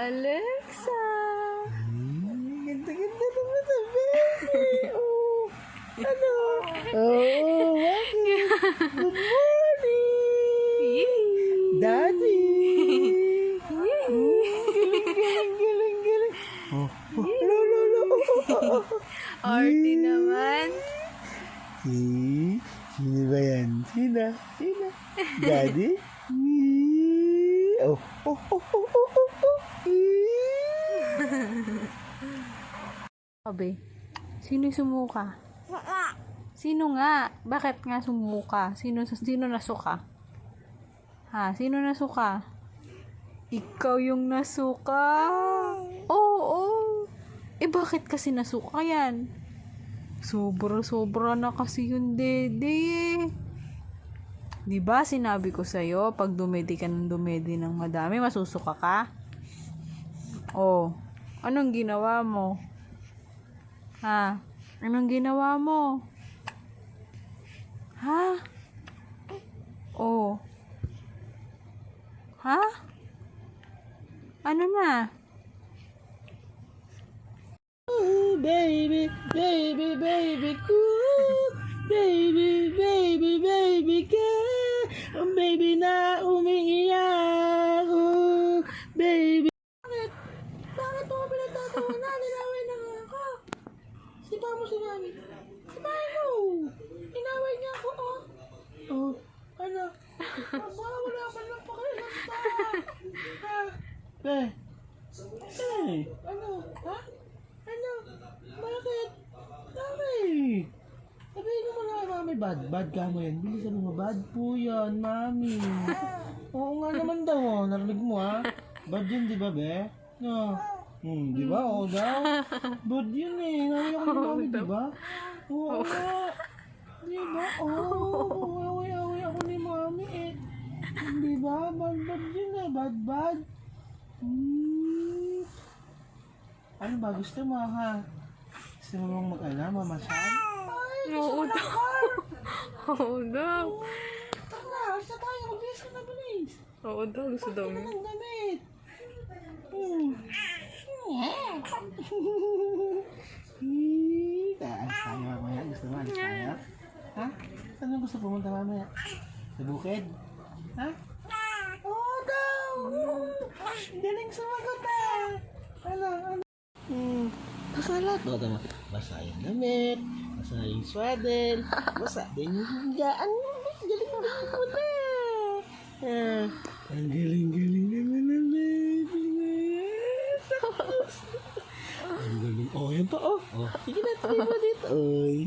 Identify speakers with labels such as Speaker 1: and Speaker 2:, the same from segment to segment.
Speaker 1: Alexa.
Speaker 2: Ganda-ganda naman na, baby. Oh, ano? Oh, bakit? Good morning, Daddy. Galing. Oh, lolo.
Speaker 1: Arty naman.
Speaker 2: Sino ba yan? Sino? Daddy? Oh.
Speaker 1: Sabi, sino sumuka? Sino nga? Bakit nga sumuka? Sino nasuka? Ha? Sino nasuka? Ikaw yung nasuka. Oo. Bakit kasi nasuka yan? Sobra na kasi yung dede. Diba sinabi ko sa'yo, pag dumedi ka ng dumedi ng madami, masusuka ka? Oh, anong ginawa mo? Ha? Anong ginawa mo? Ha? Oh. Ha? Ano na?
Speaker 2: Oh, baby, cool. Baby, girl. Ang baby na umiiyak. Oh, baby. Bakit mo pinagtatawa na? Ninaway na nga ako. Sipa mo si mami. Sipahin mo. Inaway niya ako, oh. Oh, ano? Wala pa lang pakialam pa. Ha? Ano? Ha? Ano? Bakit? Sabihin mo na, mami, bad ka mo yan. Bilisan mo, bad po yan, mami. Oo nga naman daw, oh. Narinig mo, ha? Bad yun, di ba, be? No. Di ba? Oo daw. Bad yun, eh. Naway ako ni mami, di ba? Oo nga. Di ba? Oo. Away ako ni mami, eh. Di ba? Bad yun, eh. Bad. Ano ba? Gusto mo, ha? Gusto mo bang mamasyal?
Speaker 1: Oo daw. Oo daw.
Speaker 2: Tara, asa tayo. Mag-dress ka na, bilis.
Speaker 1: Oo daw. Gusto daw
Speaker 2: Bakit
Speaker 1: niya.
Speaker 2: ka ng damit? Alis tayo mamaya. Gusto mo alis tayo? Ha? Saan mo gusto pumunta mamaya? Sa bukid? Ha? Oo daw! Galing sumagot, ah! Ano? Basa lahat. Basa yung damit, basa yung swaddle, basa din yung hinggaan. Galing mo na! Ang galing naman ng baby na yan. Ang galing. Oh, yan pa, oh. Sige na, tayo mo dito. Ay,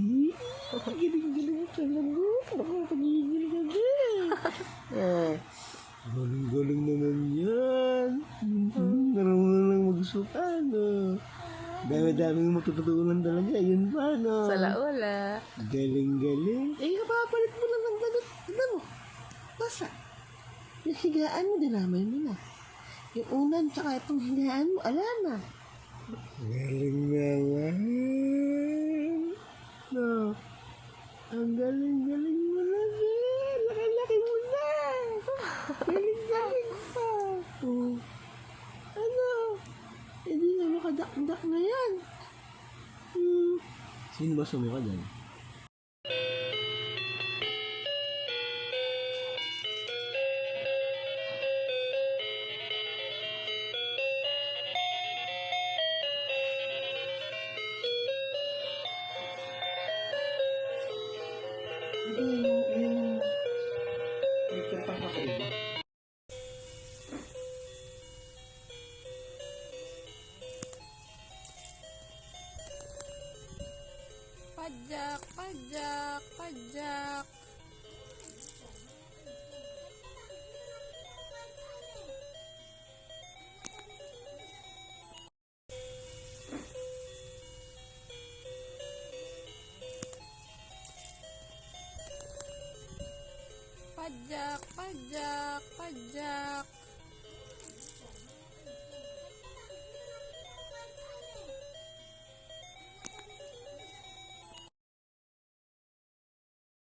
Speaker 2: galing siya lang. Baka pag-iigilig ka din. Galing naman yan. Naroon lang magsuka, no? Dami-daming matututunan talaga. Yun pa, no?
Speaker 1: Salaula.
Speaker 2: Galing. Kapapalit mo lang ng dagat. Tignan mo. Basa. Yung higaan mo, dinamay mo na. Yung unan, tsaka itong higaan mo, ala na. Galing naman. No. Ang galing mo na, Ben. Laki-laki mo na. Galing pa. Ano? Hindi na makadak-dak na yan. Sino ba sumuka dyan? May kantang kakaiba.
Speaker 1: Pajak. Pajak.